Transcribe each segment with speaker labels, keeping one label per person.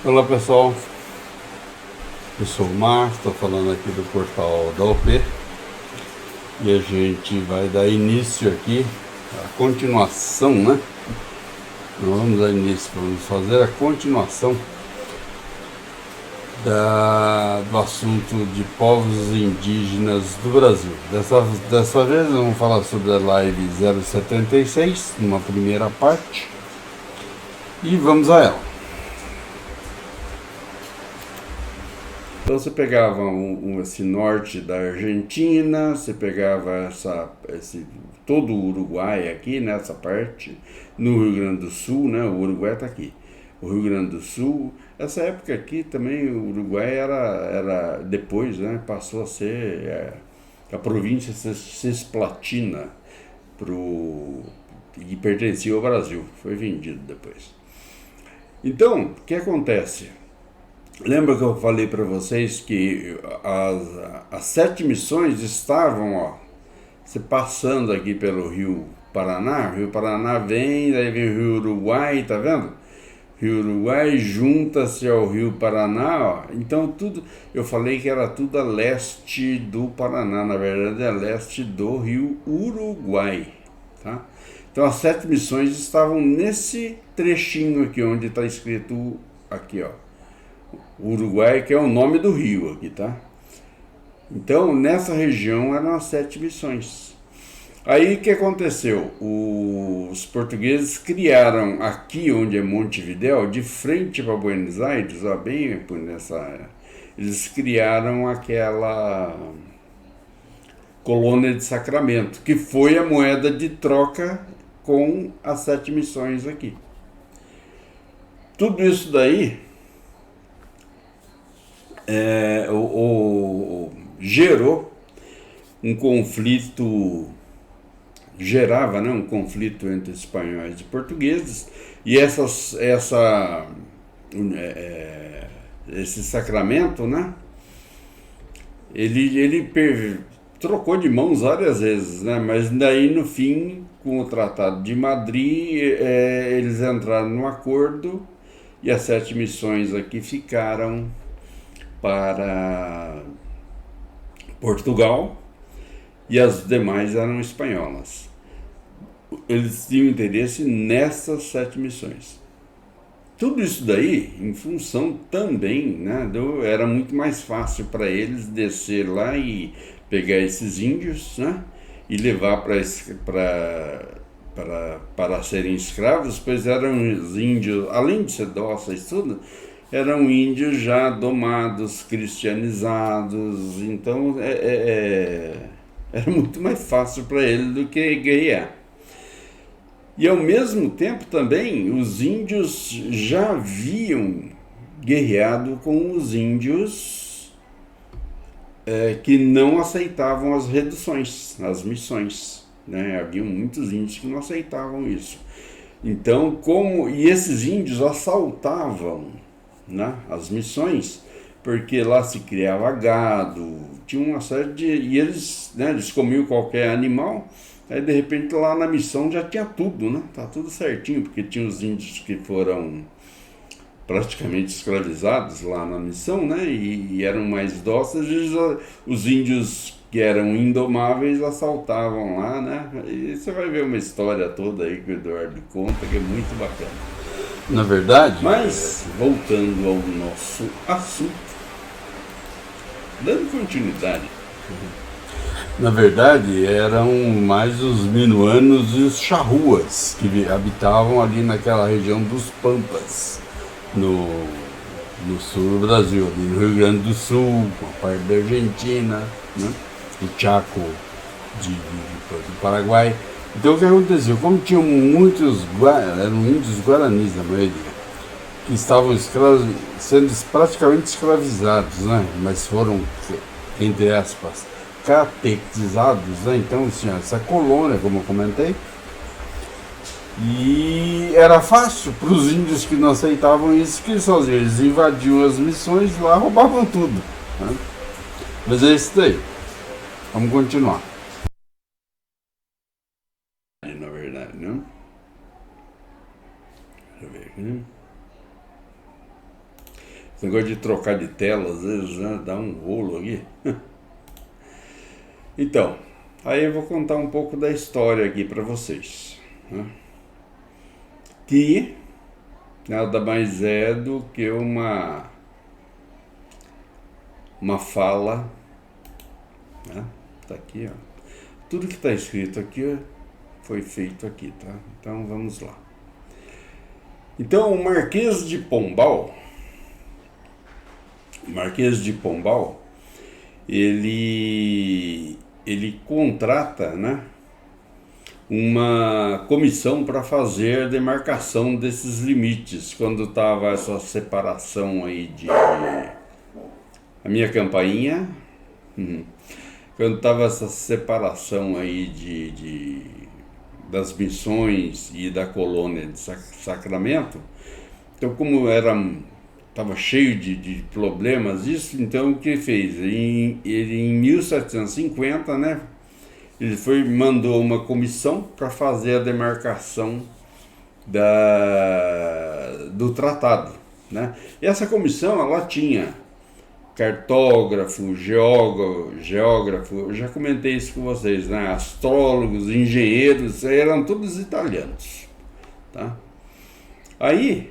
Speaker 1: Olá pessoal, eu sou o Marcos, estou falando aqui do portal da OP e a gente vai dar início aqui à continuação, né? Não vamos dar início, vamos fazer a continuação do assunto de povos indígenas do Brasil. Dessa vez vamos falar sobre a live 076, numa primeira parte, e vamos a ela. Então você pegava esse norte da Argentina, você pegava todo o Uruguai aqui, nessa parte, no Rio Grande do Sul, né? O Uruguai está aqui. O Rio Grande do Sul, essa época aqui também o Uruguai era depois, né? Passou a ser a província cisplatina e pertencia ao Brasil, foi vendido depois. Então, o que acontece? Lembra que eu falei para vocês que as 7 missões estavam, se passando aqui pelo Rio Paraná. O Rio Paraná vem, daí vem o Rio Uruguai, tá vendo? Rio Uruguai junta-se ao Rio Paraná, então tudo, eu falei que era tudo a leste do Paraná, na verdade é a leste do Rio Uruguai, tá? Então as 7 missões estavam nesse trechinho aqui, onde está escrito aqui, Uruguai, que é o nome do rio aqui, tá? Então, nessa região eram as 7 missões. Aí, o que aconteceu? Os portugueses criaram aqui, onde é Montevidéu, de frente para Buenos Aires, bem nessa área, eles criaram aquela colônia de Sacramento, que foi a moeda de troca com as 7 missões aqui. Tudo isso daí gerou um conflito, gerava, né, um conflito entre espanhóis e portugueses, e esse Sacramento, né, ele trocou de mãos várias vezes, né, mas daí no fim, com o Tratado de Madrid, eles entraram num acordo e as 7 missões aqui ficaram para Portugal e as demais eram espanholas. Eles tinham interesse nessas 7 missões. Tudo isso daí em função também, né, era muito mais fácil para eles descer lá e pegar esses índios, né, e levar para serem escravos, pois eram os índios, além de ser dóceis tudo, eram índios já domados, cristianizados, então era muito mais fácil para ele do que guerrear. E ao mesmo tempo também os índios já haviam guerreado com os índios que não aceitavam as reduções, as missões, né? Havia muitos índios que não aceitavam isso. Então, e esses índios assaltavam, né, as missões, porque lá se criava gado, tinha uma série e eles, né, eles comiam qualquer animal, aí de repente lá na missão já tinha tudo, né, tá tudo certinho, porque tinha os índios que foram praticamente escravizados lá na missão, né, e eram mais dóceis, os índios que eram indomáveis assaltavam lá, né, e você vai ver uma história toda aí que o Eduardo conta, que é muito bacana. Na verdade, mas voltando ao nosso assunto, dando continuidade, na verdade eram mais os minuanos e os charruas que habitavam ali naquela região dos Pampas, no sul do Brasil, ali no Rio Grande do Sul, com a parte da Argentina, né? O Chaco do Paraguai. Então o que aconteceu? Como tinham muitos eram índios guaranis na maioria, que estavam sendo praticamente escravizados, né? Mas foram, entre aspas, catequizados, né? Então tinha essa colônia, como eu comentei, e era fácil para os índios que não aceitavam isso, que eles faziam, eles invadiam as missões lá, roubavam tudo, né? Mas é isso daí. Vamos continuar. Na verdade, não? Deixa eu ver aqui. Esse negócio de trocar de tela, às vezes, né, dá um rolo aqui. Então, aí eu vou contar um pouco da história aqui para vocês, né? Que nada mais é do que uma fala, né? Tá aqui, ó. Tudo que está escrito aqui foi feito aqui, tá? Então vamos lá. Então o Marquês de Pombal, ele contrata, né, uma comissão para fazer a demarcação desses limites quando estava essa separação aí de a minha campainha, quando estava essa separação aí das missões e da colônia de Sacramento. Então, como estava cheio de problemas isso, então o que ele fez? Ele em 1750, né, ele mandou uma comissão para fazer a demarcação do tratado, né? E essa comissão, ela tinha cartógrafo, geógrafo, eu já comentei isso com vocês, né? Astrólogos, engenheiros, eram todos italianos, tá? Aí,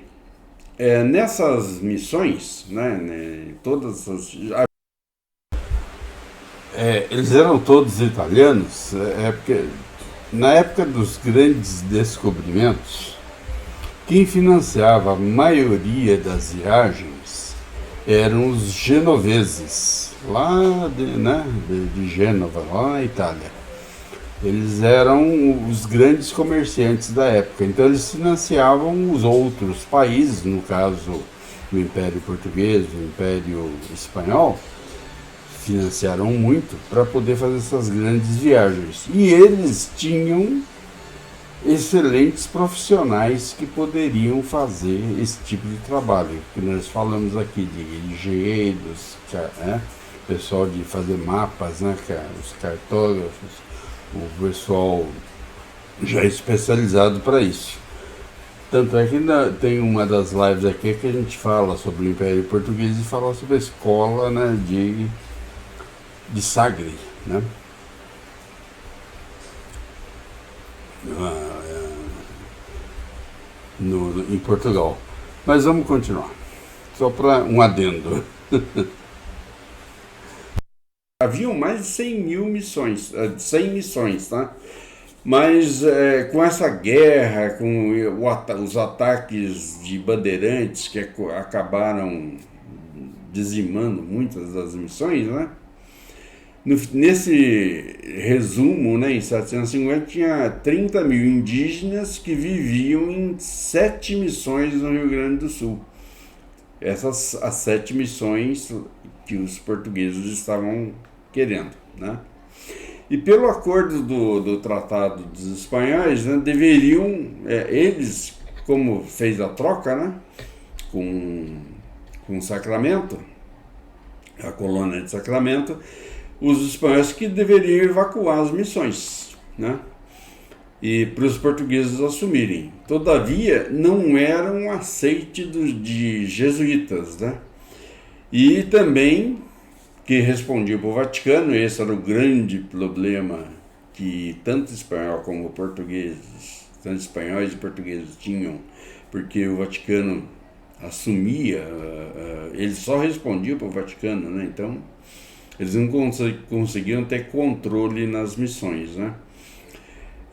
Speaker 1: nessas missões, né, todas eles eram todos italianos, porque na época dos grandes descobrimentos, quem financiava a maioria das viagens eram os genoveses, lá de Gênova, lá na Itália. Eles eram os grandes comerciantes da época, então eles financiavam os outros países, no caso o Império Português, o Império Espanhol, financiaram muito para poder fazer essas grandes viagens. E eles tinham excelentes profissionais que poderiam fazer esse tipo de trabalho, que nós falamos aqui de engenheiros, né? Pessoal de fazer mapas, né? Os cartógrafos, o pessoal já especializado para isso. Tanto é que tem uma das lives aqui que a gente fala sobre o Império Português e fala sobre a escola, né, de Sagre, né? Em Portugal. Mas vamos continuar. Só para um adendo. Haviam mais de 100 mil missões, 100 missões, tá? Mas com essa guerra, com os ataques de bandeirantes que acabaram dizimando muitas das missões, né? Nesse resumo, né, em 750, tinha 30 mil indígenas que viviam em 7 missões no Rio Grande do Sul. Essas as 7 missões que os portugueses estavam querendo, né? E pelo acordo do Tratado dos Espanhóis, né, deveriam, eles, como fez a troca, né, com Sacramento, a colônia de Sacramento, os espanhóis que deveriam evacuar as missões, né, e para os portugueses assumirem. Todavia, não era um aceite de jesuítas, né, e também que respondiam para o Vaticano. Esse era o grande problema que tanto espanhol como portugueses, tanto espanhóis e portugueses tinham, porque o Vaticano assumia, eles só respondiam para o Vaticano, né? Então eles não conseguiam ter controle nas missões, né?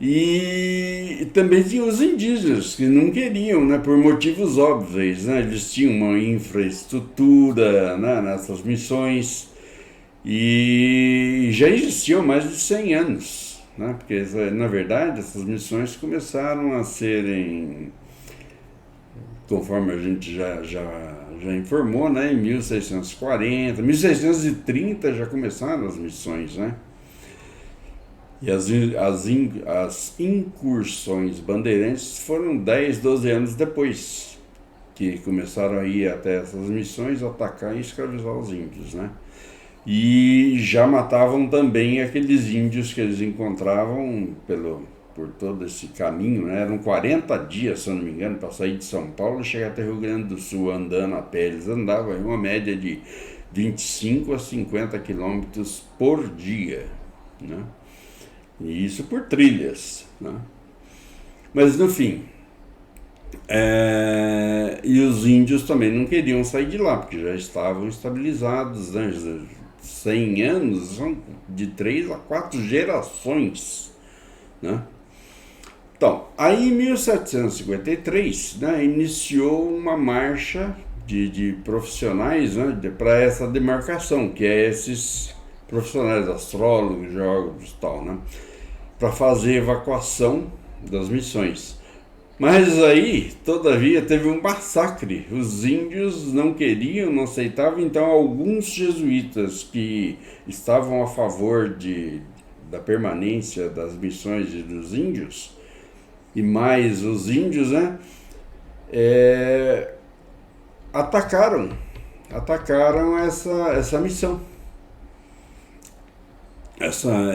Speaker 1: E também tinha os indígenas que não queriam, né, por motivos óbvios, né? Eles tinham uma infraestrutura, né, nessas missões, e já existiam mais de 100 anos, né? Porque na verdade essas missões começaram a serem, conforme a gente já informou, né, em 1640, 1630 já começaram as missões, né? E as incursões bandeirantes foram 10, 12 anos depois que começaram a ir até essas missões, atacar e escravizar os índios, né? E já matavam também aqueles índios que eles encontravam por todo esse caminho, né? Eram 40 dias, se eu não me engano, para sair de São Paulo e chegar até Rio Grande do Sul andando a pé. Eles andavam em uma média de 25 a 50 quilômetros por dia, né? E isso por trilhas, né? Mas no fim, e os índios também não queriam sair de lá, porque já estavam estabilizados, né? 100 anos, são de 3 a 4 gerações, né? Então, aí em 1753, né, iniciou uma marcha de profissionais, né, para essa demarcação, que é esses profissionais, astrólogos, geógrafos e tal, né, para fazer evacuação das missões. Mas aí, todavia, teve um massacre. Os índios não queriam, não aceitavam, então alguns jesuítas que estavam a favor da permanência das missões dos índios, e mais os índios, né, atacaram essa missão,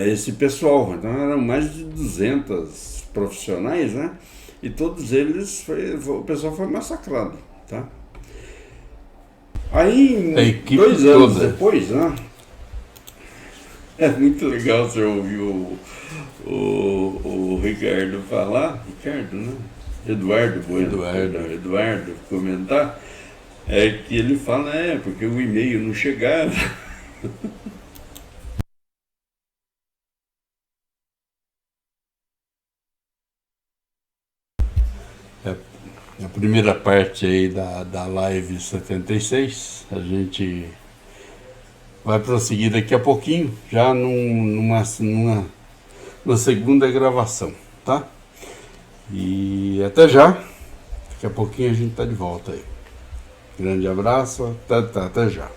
Speaker 1: esse pessoal. Então eram mais de 200 profissionais, né? E todos eles, o pessoal foi massacrado, tá? Aí, 2 anos depois, né? É muito legal você ouvir o Ricardo falar, Ricardo, né? Eduardo Bueno, Eduardo comentar, que ele fala, porque o e-mail não chegava. A primeira parte aí da live 76, a gente vai prosseguir daqui a pouquinho, já numa segunda gravação, tá? E até já, daqui a pouquinho a gente tá de volta aí. Grande abraço, até já.